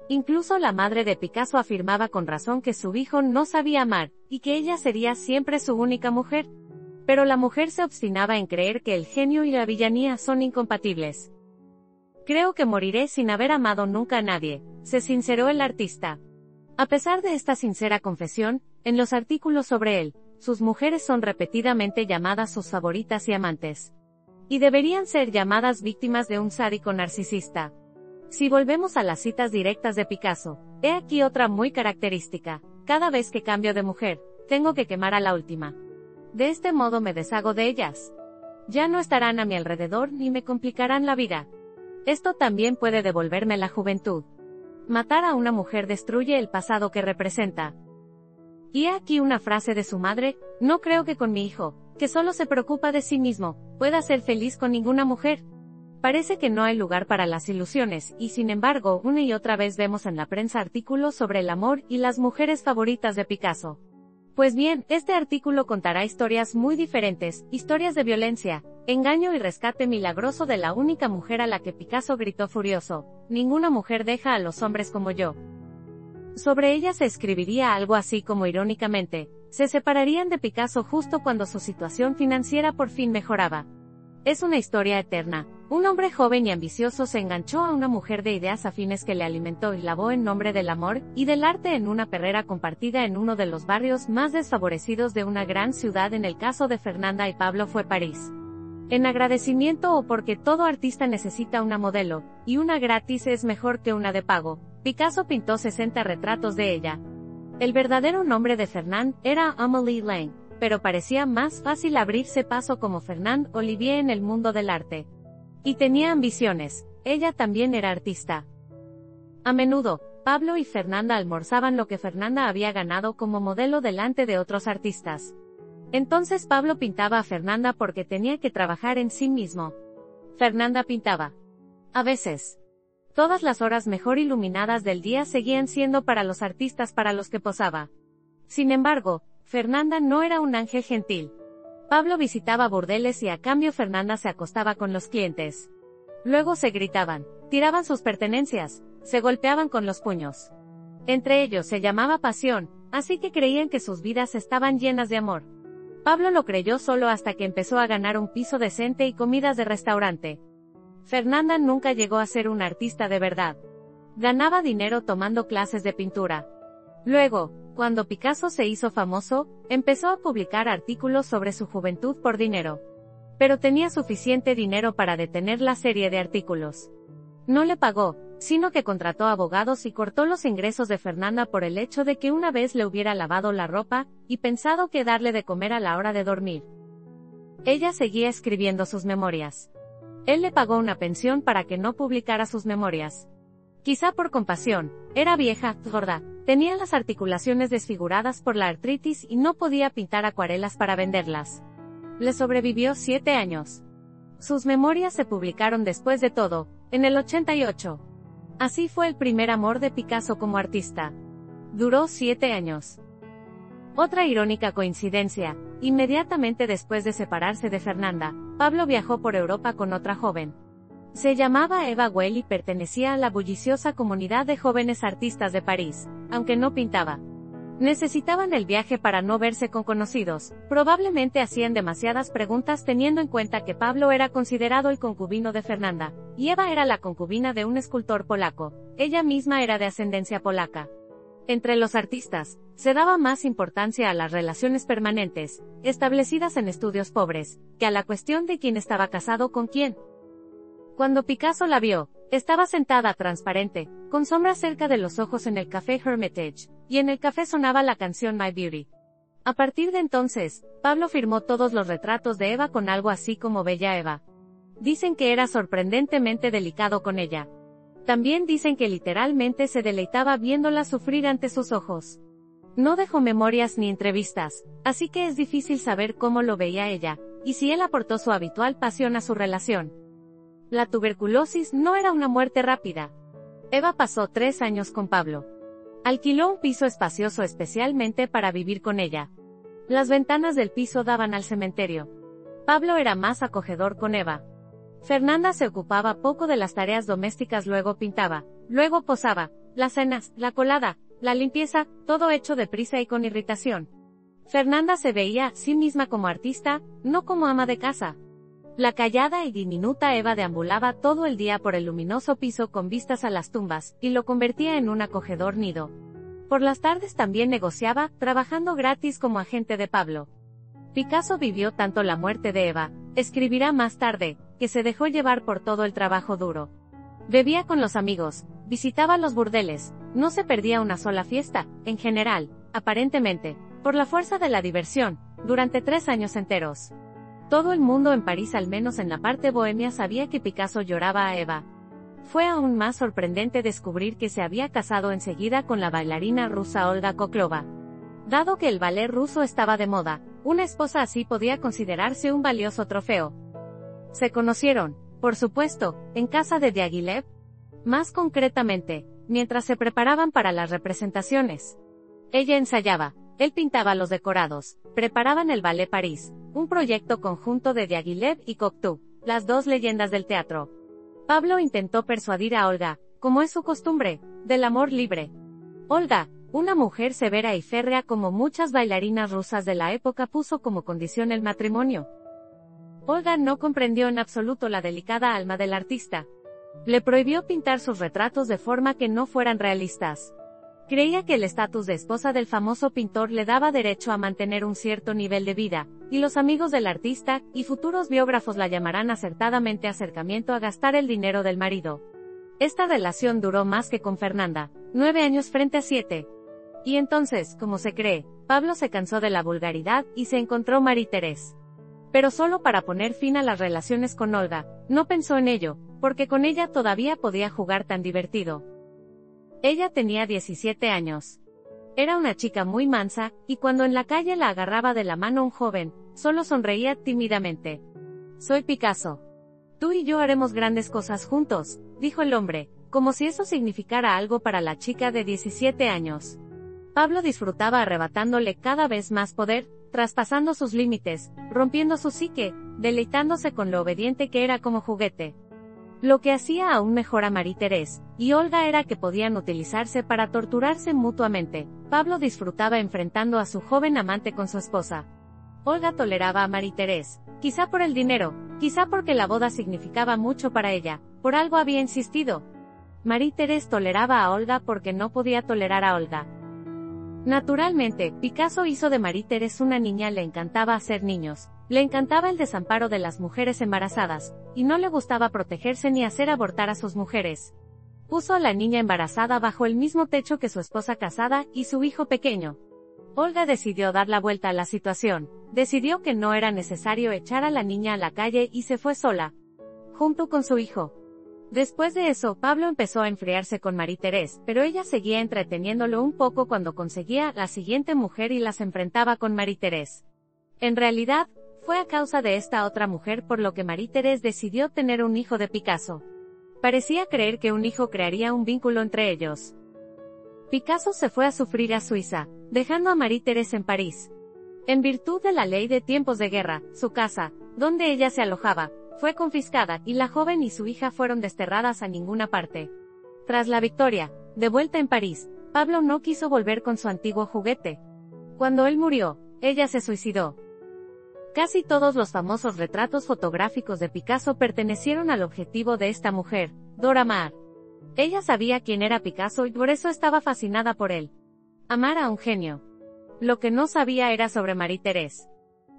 Incluso la madre de Picasso afirmaba con razón que su hijo no sabía amar, y que ella sería siempre su única mujer. Pero la mujer se obstinaba en creer que el genio y la villanía son incompatibles. Creo que moriré sin haber amado nunca a nadie, se sinceró el artista. A pesar de esta sincera confesión, en los artículos sobre él, sus mujeres son repetidamente llamadas sus favoritas y amantes. Y deberían ser llamadas víctimas de un sádico narcisista. Si volvemos a las citas directas de Picasso, he aquí otra muy característica: cada vez que cambio de mujer, tengo que quemar a la última. De este modo me deshago de ellas. Ya no estarán a mi alrededor ni me complicarán la vida. Esto también puede devolverme la juventud. Matar a una mujer destruye el pasado que representa. Y he aquí una frase de su madre: no creo que con mi hijo, que solo se preocupa de sí mismo, pueda ser feliz con ninguna mujer. Parece que no hay lugar para las ilusiones, y sin embargo, una y otra vez vemos en la prensa artículos sobre el amor y las mujeres favoritas de Picasso. Pues bien, este artículo contará historias muy diferentes, historias de violencia, engaño y rescate milagroso de la única mujer a la que Picasso gritó furioso: ninguna mujer deja a los hombres como yo. Sobre ella se escribiría algo así como irónicamente: se separarían de Picasso justo cuando su situación financiera por fin mejoraba. Es una historia eterna. Un hombre joven y ambicioso se enganchó a una mujer de ideas afines que le alimentó y lavó en nombre del amor y del arte en una perrera compartida en uno de los barrios más desfavorecidos de una gran ciudad. En el caso de Fernanda y Pablo fue París. En agradecimiento o porque todo artista necesita una modelo, y una gratis es mejor que una de pago, Picasso pintó 60 retratos de ella. El verdadero nombre de Fernand era Amélie Lang, pero parecía más fácil abrirse paso como Fernand Olivier en el mundo del arte. Y tenía ambiciones, ella también era artista. A menudo, Pablo y Fernanda almorzaban lo que Fernanda había ganado como modelo delante de otros artistas. Entonces Pablo pintaba a Fernanda porque tenía que trabajar en sí mismo. Fernanda pintaba. A veces. Todas las horas mejor iluminadas del día seguían siendo para los artistas para los que posaba. Sin embargo, Fernanda no era un ángel gentil. Pablo visitaba burdeles y a cambio Fernanda se acostaba con los clientes. Luego se gritaban, tiraban sus pertenencias, se golpeaban con los puños. Entre ellos se llamaba pasión, así que creían que sus vidas estaban llenas de amor. Pablo lo creyó solo hasta que empezó a ganar un piso decente y comidas de restaurante. Fernanda nunca llegó a ser una artista de verdad. Ganaba dinero tomando clases de pintura. Luego, cuando Picasso se hizo famoso, empezó a publicar artículos sobre su juventud por dinero. Pero tenía suficiente dinero para detener la serie de artículos. No le pagó, sino que contrató abogados y cortó los ingresos de Fernanda por el hecho de que una vez le hubiera lavado la ropa, y pensado que darle de comer a la hora de dormir. Ella seguía escribiendo sus memorias. Él le pagó una pensión para que no publicara sus memorias. Quizá por compasión, era vieja, gorda, tenía las articulaciones desfiguradas por la artritis y no podía pintar acuarelas para venderlas. Le sobrevivió 7 años. Sus memorias se publicaron después de todo, en el 88. Así fue el primer amor de Picasso como artista. Duró 7 años. Otra irónica coincidencia: inmediatamente después de separarse de Fernanda, Pablo viajó por Europa con otra joven. Se llamaba Eva Weil y pertenecía a la bulliciosa comunidad de jóvenes artistas de París, aunque no pintaba. Necesitaban el viaje para no verse con conocidos, probablemente hacían demasiadas preguntas teniendo en cuenta que Pablo era considerado el concubino de Fernanda, y Eva era la concubina de un escultor polaco, ella misma era de ascendencia polaca. Entre los artistas, se daba más importancia a las relaciones permanentes, establecidas en estudios pobres, que a la cuestión de quién estaba casado con quién. Cuando Picasso la vio, estaba sentada transparente, con sombras cerca de los ojos en el café Hermitage, y en el café sonaba la canción My Beauty. A partir de entonces, Pablo firmó todos los retratos de Eva con algo así como Bella Eva. Dicen que era sorprendentemente delicado con ella. También dicen que literalmente se deleitaba viéndola sufrir ante sus ojos. No dejó memorias ni entrevistas, así que es difícil saber cómo lo veía ella, y si él aportó su habitual pasión a su relación. La tuberculosis no era una muerte rápida. Eva pasó 3 años con Pablo. Alquiló un piso espacioso especialmente para vivir con ella. Las ventanas del piso daban al cementerio. Pablo era más acogedor con Eva. Fernanda se ocupaba poco de las tareas domésticas, luego pintaba, luego posaba, las cenas, la colada, la limpieza, todo hecho deprisa y con irritación. Fernanda se veía a sí misma como artista, no como ama de casa. La callada y diminuta Eva deambulaba todo el día por el luminoso piso con vistas a las tumbas, y lo convertía en un acogedor nido. Por las tardes también negociaba, trabajando gratis como agente de Pablo. Picasso vivió tanto la muerte de Eva, escribirá más tarde, que se dejó llevar por todo el trabajo duro. Bebía con los amigos, visitaba los burdeles, no se perdía una sola fiesta, en general, aparentemente, por la fuerza de la diversión, durante 3 años enteros. Todo el mundo en París, al menos en la parte bohemia, sabía que Picasso lloraba a Eva. Fue aún más sorprendente descubrir que se había casado enseguida con la bailarina rusa Olga Koklova. Dado que el ballet ruso estaba de moda, una esposa así podía considerarse un valioso trofeo. Se conocieron, por supuesto, en casa de Diaghilev. Más concretamente, mientras se preparaban para las representaciones. Ella ensayaba, él pintaba los decorados, preparaban el Ballet París, un proyecto conjunto de Diaghilev y Cocteau, las dos leyendas del teatro. Pablo intentó persuadir a Olga, como es su costumbre, del amor libre. Olga, una mujer severa y férrea como muchas bailarinas rusas de la época, puso como condición el matrimonio. Olga no comprendió en absoluto la delicada alma del artista. Le prohibió pintar sus retratos de forma que no fueran realistas. Creía que el estatus de esposa del famoso pintor le daba derecho a mantener un cierto nivel de vida, y los amigos del artista, y futuros biógrafos la llamarán acertadamente acercamiento a gastar el dinero del marido. Esta relación duró más que con Fernanda, 9 años frente a 7. Y entonces, como se cree, Pablo se cansó de la vulgaridad y se encontró Marie-Thérèse. Pero solo para poner fin a las relaciones con Olga, no pensó en ello, porque con ella todavía podía jugar tan divertido. Ella tenía 17 años. Era una chica muy mansa, y cuando en la calle la agarraba de la mano un joven, solo sonreía tímidamente. «Soy Picasso. Tú y yo haremos grandes cosas juntos», dijo el hombre, como si eso significara algo para la chica de 17 años. Pablo disfrutaba arrebatándole cada vez más poder, traspasando sus límites, rompiendo su psique, deleitándose con lo obediente que era como juguete. Lo que hacía aún mejor a Marie-Thérèse y Olga era que podían utilizarse para torturarse mutuamente. Pablo disfrutaba enfrentando a su joven amante con su esposa. Olga toleraba a Marie-Thérèse, quizá por el dinero, quizá porque la boda significaba mucho para ella, por algo había insistido. Marie-Thérèse toleraba a Olga porque no podía tolerar a Olga. Naturalmente, Picasso hizo de Marie-Thérèse una niña. Le encantaba hacer niños, le encantaba el desamparo de las mujeres embarazadas, y no le gustaba protegerse ni hacer abortar a sus mujeres. Puso a la niña embarazada bajo el mismo techo que su esposa casada y su hijo pequeño. Olga decidió dar la vuelta a la situación, decidió que no era necesario echar a la niña a la calle y se fue sola, junto con su hijo. Después de eso, Pablo empezó a enfriarse con Marie-Thérèse, pero ella seguía entreteniéndolo un poco cuando conseguía la siguiente mujer y las enfrentaba con Marie-Thérèse. En realidad, fue a causa de esta otra mujer por lo que Marie-Thérèse decidió tener un hijo de Picasso. Parecía creer que un hijo crearía un vínculo entre ellos. Picasso se fue a sufrir a Suiza, dejando a Marie-Thérèse en París. En virtud de la ley de tiempos de guerra, su casa, donde ella se alojaba, fue confiscada, y la joven y su hija fueron desterradas a ninguna parte. Tras la victoria, de vuelta en París, Pablo no quiso volver con su antiguo juguete. Cuando él murió, ella se suicidó. Casi todos los famosos retratos fotográficos de Picasso pertenecieron al objetivo de esta mujer, Dora Maar. Ella sabía quién era Picasso y por eso estaba fascinada por él. Amar a un genio. Lo que no sabía era sobre Marie-Thérèse.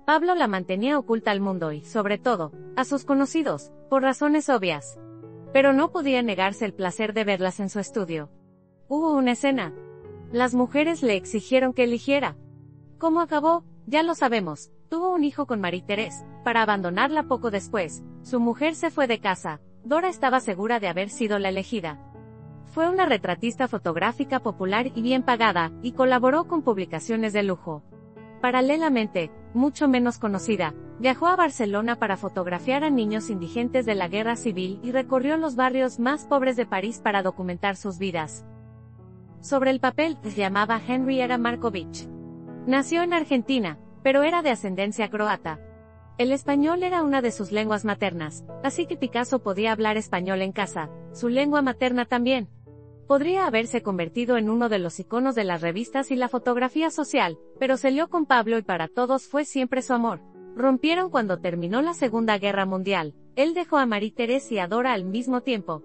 Pablo la mantenía oculta al mundo y, sobre todo, a sus conocidos, por razones obvias. Pero no podía negarse el placer de verlas en su estudio. Hubo una escena. Las mujeres le exigieron que eligiera. ¿Cómo acabó? Ya lo sabemos. Tuvo un hijo con Marie-Thérèse, para abandonarla poco después. Su mujer se fue de casa. Dora estaba segura de haber sido la elegida. Fue una retratista fotográfica popular y bien pagada, y colaboró con publicaciones de lujo. Paralelamente, mucho menos conocida, viajó a Barcelona para fotografiar a niños indigentes de la guerra civil y recorrió los barrios más pobres de París para documentar sus vidas. Sobre el papel, se llamaba Henrietta Markovich. Nació en Argentina, pero era de ascendencia croata. El español era una de sus lenguas maternas, así que Picasso podía hablar español en casa, su lengua materna también. Podría haberse convertido en uno de los iconos de las revistas y la fotografía social, pero se lió con Pablo y para todos fue siempre su amor. Rompieron cuando terminó la Segunda Guerra Mundial. Él dejó a Marie-Thérèse y a Dora al mismo tiempo.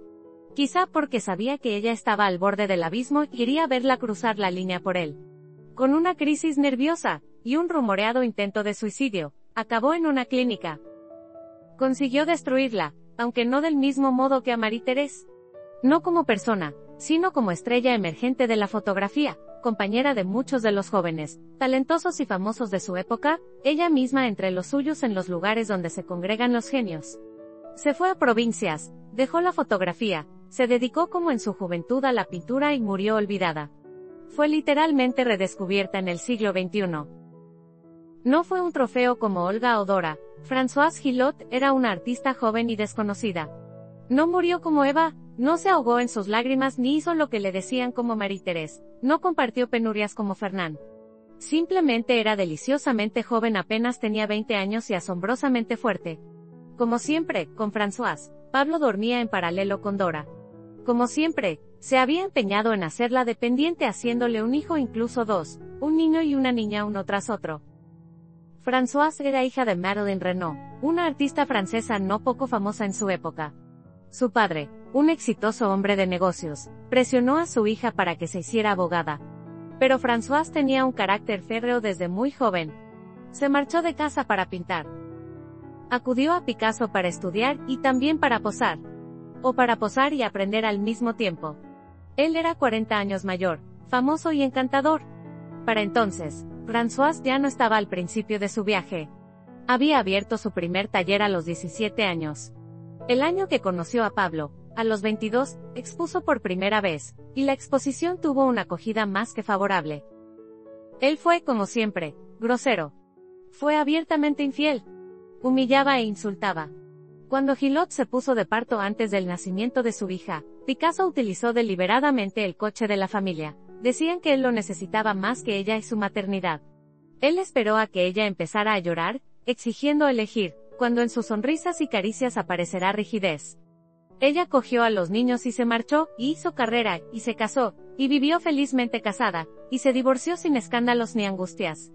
Quizá porque sabía que ella estaba al borde del abismo y quería verla cruzar la línea por él. Con una crisis nerviosa y un rumoreado intento de suicidio, acabó en una clínica. Consiguió destruirla, aunque no del mismo modo que a Marie-Thérèse. No como persona, sino como estrella emergente de la fotografía, compañera de muchos de los jóvenes, talentosos y famosos de su época, ella misma entre los suyos en los lugares donde se congregan los genios. Se fue a provincias, dejó la fotografía, se dedicó como en su juventud a la pintura y murió olvidada. Fue literalmente redescubierta en el siglo XXI. No fue un trofeo como Olga o Dora. Françoise Gillot era una artista joven y desconocida. No murió como Eva, no se ahogó en sus lágrimas ni hizo lo que le decían como Marie-Thérèse, no compartió penurias como Fernand. Simplemente era deliciosamente joven, apenas tenía 20 años y asombrosamente fuerte. Como siempre, con Françoise, Pablo dormía en paralelo con Dora. Como siempre, se había empeñado en hacerla dependiente haciéndole un hijo, incluso dos, un niño y una niña uno tras otro. Françoise era hija de Madeleine Renaud, una artista francesa no poco famosa en su época. Su padre, un exitoso hombre de negocios, presionó a su hija para que se hiciera abogada. Pero Françoise tenía un carácter férreo desde muy joven. Se marchó de casa para pintar. Acudió a Picasso para estudiar y también para posar. O para posar y aprender al mismo tiempo. Él era 40 años mayor, famoso y encantador. Para entonces, Françoise ya no estaba al principio de su viaje. Había abierto su primer taller a los 17 años. El año que conoció a Pablo, a los 22, expuso por primera vez, y la exposición tuvo una acogida más que favorable. Él fue, como siempre, grosero. Fue abiertamente infiel. Humillaba e insultaba. Cuando Gillot se puso de parto antes del nacimiento de su hija, Picasso utilizó deliberadamente el coche de la familia. Decían que él lo necesitaba más que ella y su maternidad. Él esperó a que ella empezara a llorar, exigiendo elegir, cuando en sus sonrisas y caricias aparecerá rigidez. Ella cogió a los niños y se marchó, y hizo carrera, y se casó, y vivió felizmente casada, y se divorció sin escándalos ni angustias.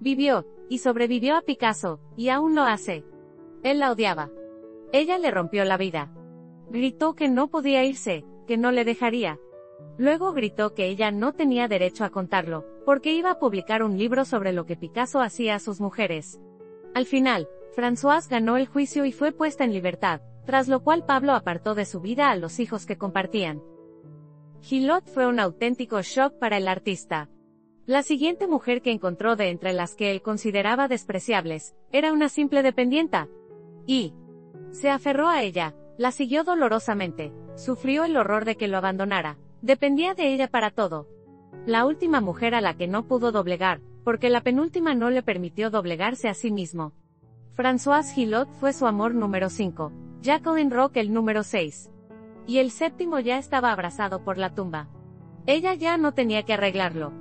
Vivió, y sobrevivió a Picasso, y aún lo hace. Él la odiaba. Ella le rompió la vida. Gritó que no podía irse, que no le dejaría. Luego gritó que ella no tenía derecho a contarlo, porque iba a publicar un libro sobre lo que Picasso hacía a sus mujeres. Al final, Françoise ganó el juicio y fue puesta en libertad, tras lo cual Pablo apartó de su vida a los hijos que compartían. Gillot fue un auténtico shock para el artista. La siguiente mujer que encontró de entre las que él consideraba despreciables, era una simple dependienta. Y se aferró a ella, la siguió dolorosamente, sufrió el horror de que lo abandonara, dependía de ella para todo. La última mujer a la que no pudo doblegar, porque la penúltima no le permitió doblegarse a sí mismo. Françoise Gillot fue su amor número 5, Jacqueline Roch el número 6. Y el séptimo ya estaba abrazado por la tumba. Ella ya no tenía que arreglarlo.